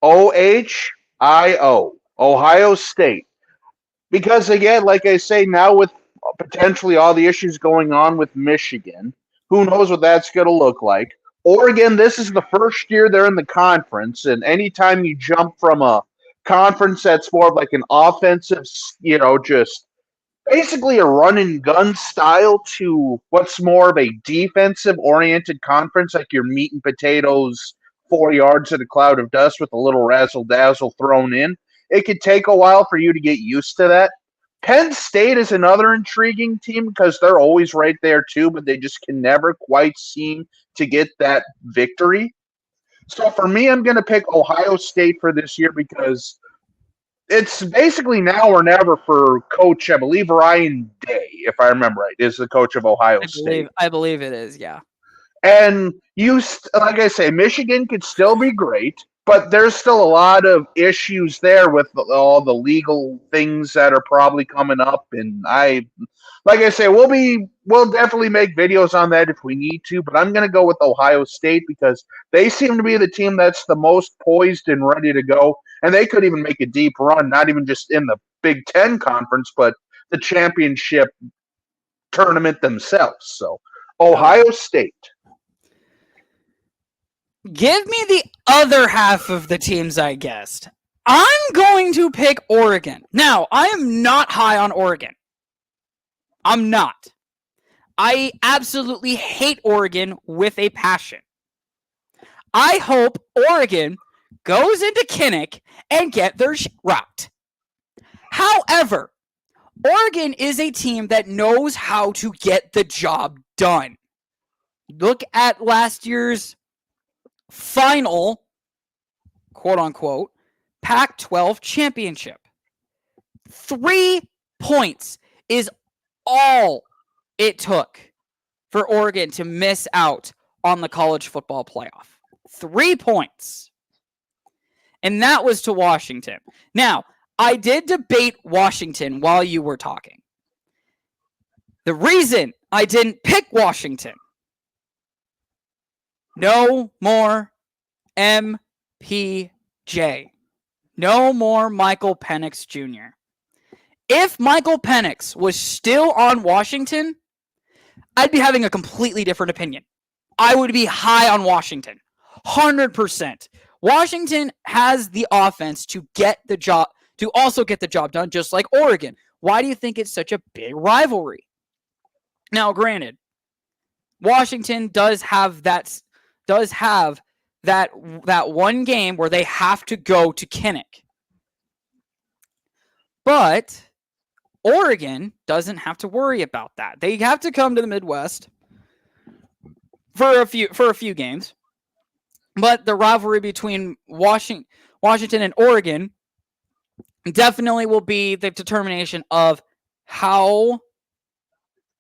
OHIO, Ohio State. Because again, like I say, now with potentially all the issues going on with Michigan, who knows what that's going to look like. Oregon, this is the first year they're in the conference, and anytime you jump from a conference that's more of like an offensive, just basically a run and gun style to what's more of a defensive oriented conference, like your meat and potatoes, 4 yards in a cloud of dust with a little razzle dazzle thrown in. It could take a while for you to get used to that. Penn State is another intriguing team because they're always right there too, but they just can never quite seem to get that victory. So for me, I'm going to pick Ohio State for this year because it's basically now or never for Coach, I believe, Ryan Day, if I remember right, is the coach of Ohio State.
I believe it is, yeah.
And like I say, Michigan could still be great, but there's still a lot of issues there with all the legal things that are probably coming up. And like I say, we'll definitely make videos on that if we need to, but I'm going to go with Ohio State because they seem to be the team that's the most poised and ready to go. And they could even make a deep run, not even just in the Big Ten conference, but the championship tournament themselves. So Ohio State.
Give me the other half of the teams I guessed. I'm going to pick Oregon. Now, I am not high on Oregon. I'm not. I absolutely hate Oregon with a passion. I hope Oregon goes into Kinnick and get their route. However, Oregon is a team that knows how to get the job done. Look at last year's final, quote unquote, Pac-12 championship. 3 points is all it took for Oregon to miss out on the college football playoff. 3 points. And that was to Washington. Now, I did debate Washington while you were talking. The reason I didn't pick Washington, no more MPJ. No more Michael Penix Jr. If Michael Penix was still on Washington, I'd be having a completely different opinion. I would be high on Washington. 100%. Washington has the offense to also get the job done, just like Oregon. Why do you think it's such a big rivalry? Now, granted, Washington does have that one game where they have to go to Kinnick. But Oregon doesn't have to worry about that. They have to come to the Midwest for a few games. But the rivalry between Washington and Oregon definitely will be the determination of how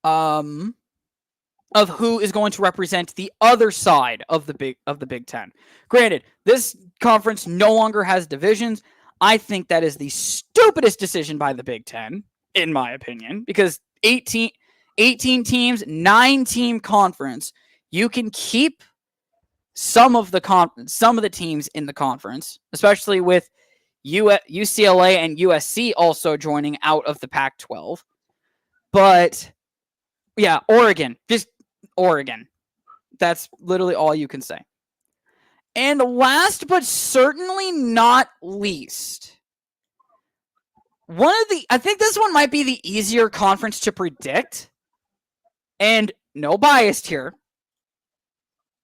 of who is going to represent the other side of the Big Ten. Granted, this conference no longer has divisions. I think that is the stupidest decision by the Big Ten, in my opinion, because 18 teams, 9-team conference, you can keep some of the teams in the conference, especially with UCLA and USC also joining out of the Pac-12. But yeah, Oregon. Just Oregon. That's literally all you can say. And last but certainly not least, I think this one might be the easier conference to predict. And no bias here.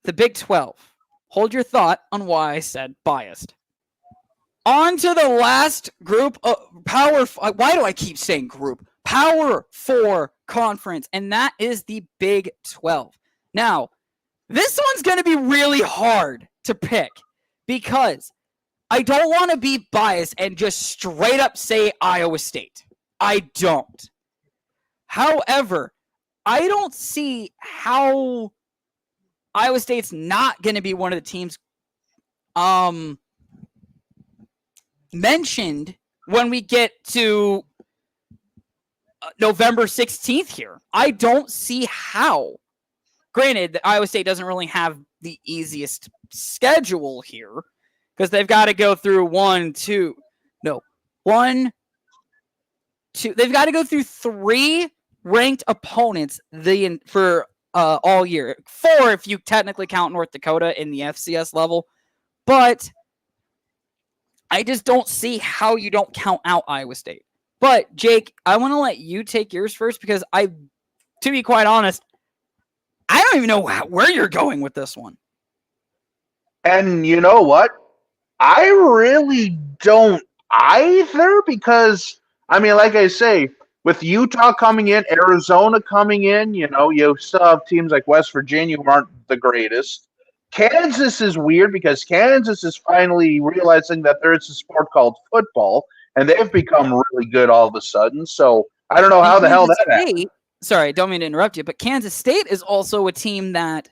The Big 12. Hold your thought on why I said biased. On to the last group of why do I keep saying group? Power 4 conference, and that is the Big 12. Now, this one's going to be really hard to pick because I don't want to be biased and just straight up say Iowa State. I don't. However, I don't see how Iowa State's not going to be one of the teams mentioned when we get to November 16th here. I don't see how. Granted, Iowa State doesn't really have the easiest schedule here because they've got to go through they've got to go through 3 ranked opponents for all year. 4 if you technically count North Dakota in the FCS level. But I just don't see how you don't count out Iowa State. But, Jake, I want to let you take yours first because to be quite honest, I don't even know where you're going with this one.
And you know what? I really don't either because, I mean, like I say, with Utah coming in, Arizona coming in, you still have teams like West Virginia who aren't the greatest. Kansas is weird because Kansas is finally realizing that there is a sport called football, and they've become really good all of a sudden. So I don't know how the hell that happened.
Sorry, don't mean to interrupt you, but Kansas State is also a team that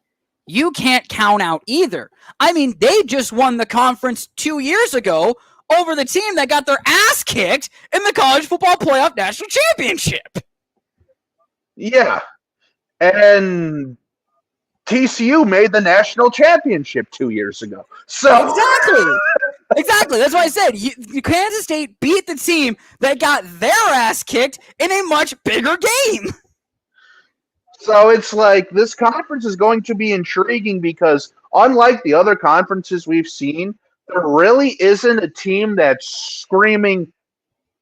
you can't count out either. I mean, they just won the conference 2 years ago over the team that got their ass kicked in the College Football Playoff National Championship.
Yeah. And TCU made the national championship 2 years ago. So
Exactly. That's why I said Kansas State beat the team that got their ass kicked in a much bigger game.
So it's like this conference is going to be intriguing because unlike the other conferences we've seen, there really isn't a team that's screaming,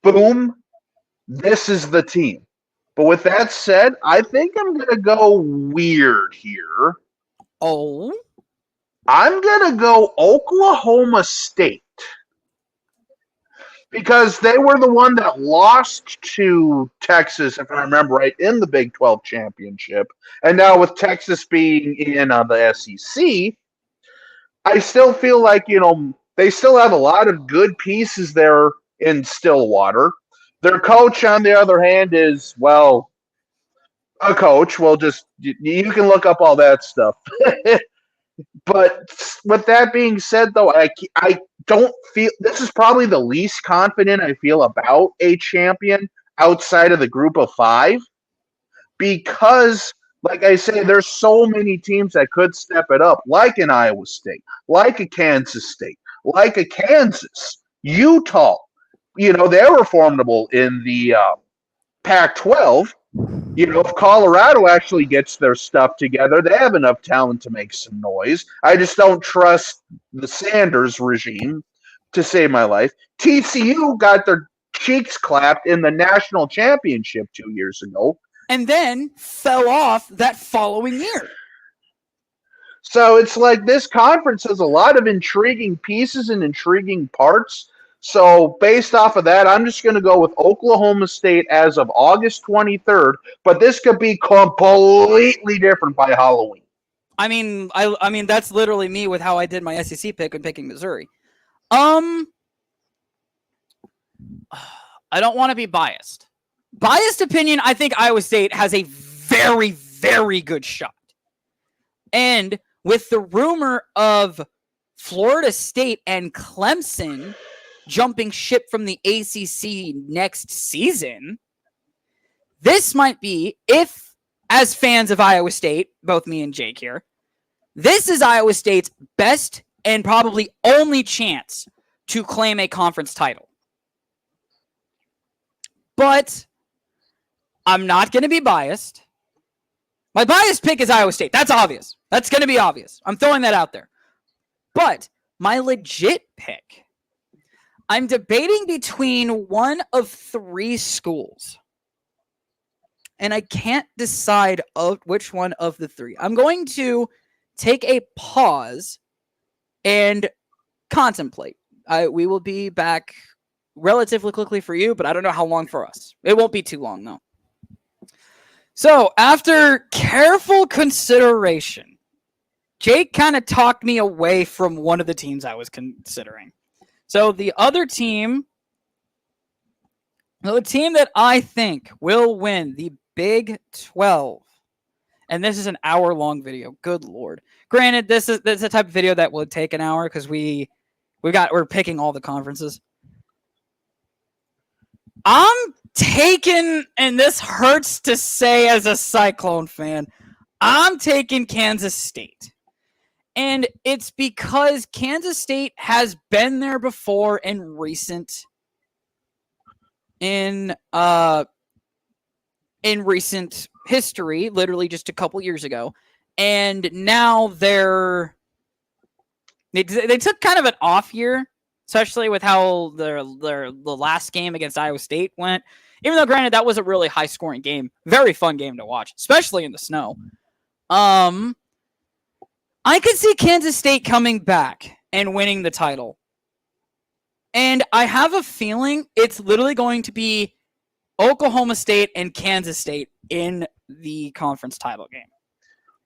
boom, this is the team. But with that said, I think I'm going to go weird here.
Oh?
I'm going to go Oklahoma State. Because they were the one that lost to Texas, if I remember right, in the Big 12 championship. And now with Texas being in the SEC, I still feel like, they still have a lot of good pieces there in Stillwater. Their coach, on the other hand, is, well, a coach. Well, just you can look up all that stuff. But with that being said, though, I don't feel this is probably the least confident I feel about a champion outside of the group of 5 because, like I say, there's so many teams that could step it up, like an Iowa State, like a Kansas State, like a Kansas, Utah. They were formidable in the Pac-12. If Colorado actually gets their stuff together, they have enough talent to make some noise. I just don't trust the Sanders regime to save my life. TCU got their cheeks clapped in the national championship 2 years ago.
And then fell off that following year.
So it's like this conference has a lot of intriguing pieces and intriguing parts. So based off of that, I'm just going to go with Oklahoma State as of August 23rd, but this could be completely different by Halloween.
I mean, that's literally me with how I did my SEC pick when picking Missouri. I don't want to be biased. Biased opinion, I think Iowa State has a very, very good shot. And with the rumor of Florida State and Clemson jumping ship from the ACC next season, this might be, if, as fans of Iowa State, both me and Jake here, this is Iowa State's best and probably only chance to claim a conference title. But I'm not going to be biased. My biased pick is Iowa State. That's obvious. That's going to be obvious. I'm throwing that out there. But my legit pick, I'm debating between one of 3 schools. And I can't decide which one of the 3. I'm going to take a pause and contemplate. We will be back relatively quickly for you, but I don't know how long for us. It won't be too long, though. So, after careful consideration, Jake kind of talked me away from one of the teams I was considering. So the other team, the team that I think will win the Big 12, and this is an hour-long video. Good Lord. Granted, this is the type of video that would take an hour because we're picking all the conferences. I'm taking, and this hurts to say as a Cyclone fan, I'm taking Kansas State. And it's because Kansas State has been there before in recent history, literally just a couple years ago. And now they took kind of an off year, especially with how the last game against Iowa State went. Even though, granted, that was a really high-scoring game. Very fun game to watch, especially in the snow. I could see Kansas State coming back and winning the title. And I have a feeling it's literally going to be Oklahoma State and Kansas State in the conference title game.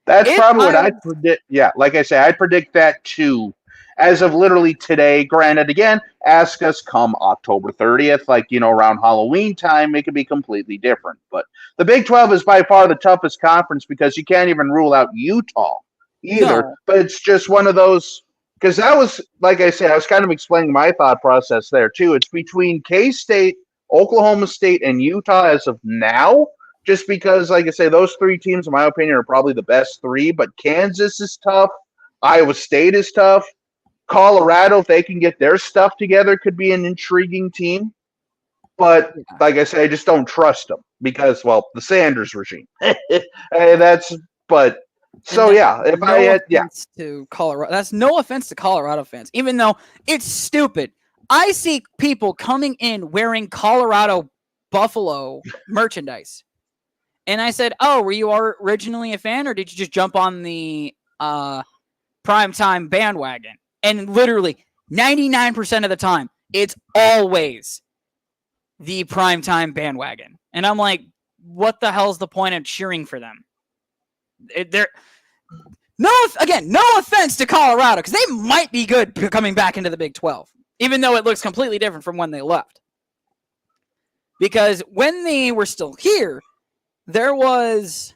That's probably what I'd predict. Yeah, like I say, I'd predict that too. As of literally today, granted, again, ask us come October 30th, around Halloween time, it could be completely different. But the Big 12 is by far the toughest conference because you can't even rule out Utah either. No. But it's just one of those, because that was, like I said, I was kind of explaining my thought process there too. It's between K-State, Oklahoma State, and Utah as of now. Just because, like I say, those three teams, in my opinion, are probably the best three. But Kansas is tough. Iowa State is tough. Colorado, if they can get their stuff together, could be an intriguing team. But, like I say, I just don't trust them because, well, the Sanders regime.
To Colorado, that's no offense to Colorado fans, even though it's stupid. I see people coming in wearing Colorado Buffalo merchandise. And I said, oh, were you originally a fan or did you just jump on the primetime bandwagon? And literally 99% of the time, it's always the primetime bandwagon. And I'm like, what the hell's the point of cheering for them? No offense to Colorado, because they might be good coming back into the Big 12, even though it looks completely different from when they left. Because when they were still here, there was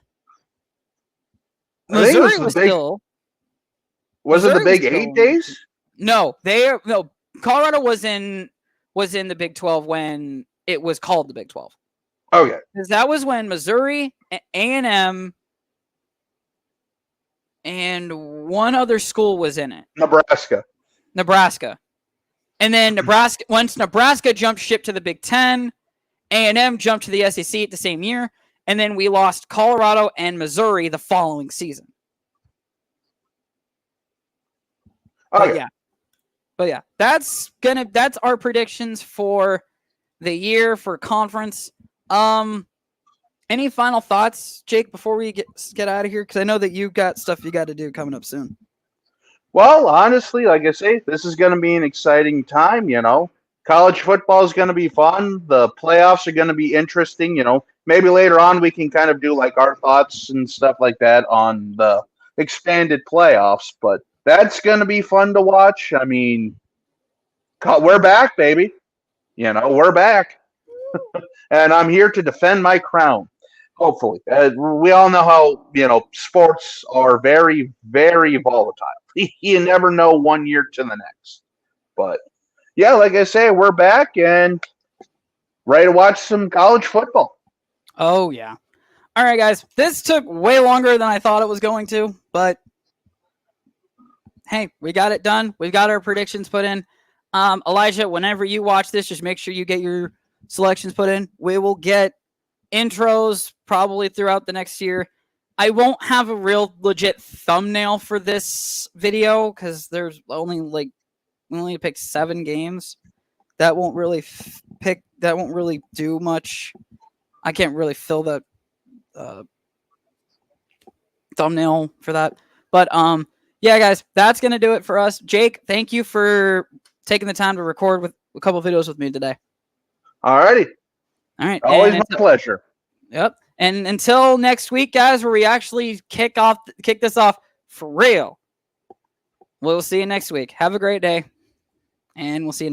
Missouri was still.
Was it the Big 8 days?
No, Colorado was in the Big 12 when it was called the Big 12.
Okay,
because that was when Missouri, A&M, and one other school was in it. Nebraska, and then once Nebraska jumped ship to the Big 10, A&M jumped to the SEC at the same year. And then we lost Colorado and Missouri the following season.
Okay.
But yeah, that's our predictions for the year for conference. Any final thoughts, Jake, before we get out of here? Because I know that you got stuff you got to do coming up soon.
Well, honestly, like I say, this is going to be an exciting time, College football is going to be fun. The playoffs are going to be interesting, Maybe later on we can kind of do our thoughts and stuff like that on the expanded playoffs, but that's going to be fun to watch. I mean, we're back, baby. We're back. And I'm here to defend my crown, hopefully. We all know how, sports are very, very volatile. You never know one year to the next. But, yeah, like I say, we're back and ready to watch some college football.
Oh, yeah. All right, guys. This took way longer than I thought it was going to, but hey, we got it done. We've got our predictions put in. Elijah, whenever you watch this, just make sure you get your selections put in. We will get intros probably throughout the next year. I won't have a real legit thumbnail for this video because there's only we only picked 7 games. That won't really do much. I can't really fill that thumbnail for that. But yeah, guys, that's gonna do it for us. Jake, thank you for taking the time to record with a couple videos with me today.
Alrighty.
All right.
Always my pleasure.
Yep. And until next week, guys, where we actually kick this off for real. We'll see you next week. Have a great day. And we'll see you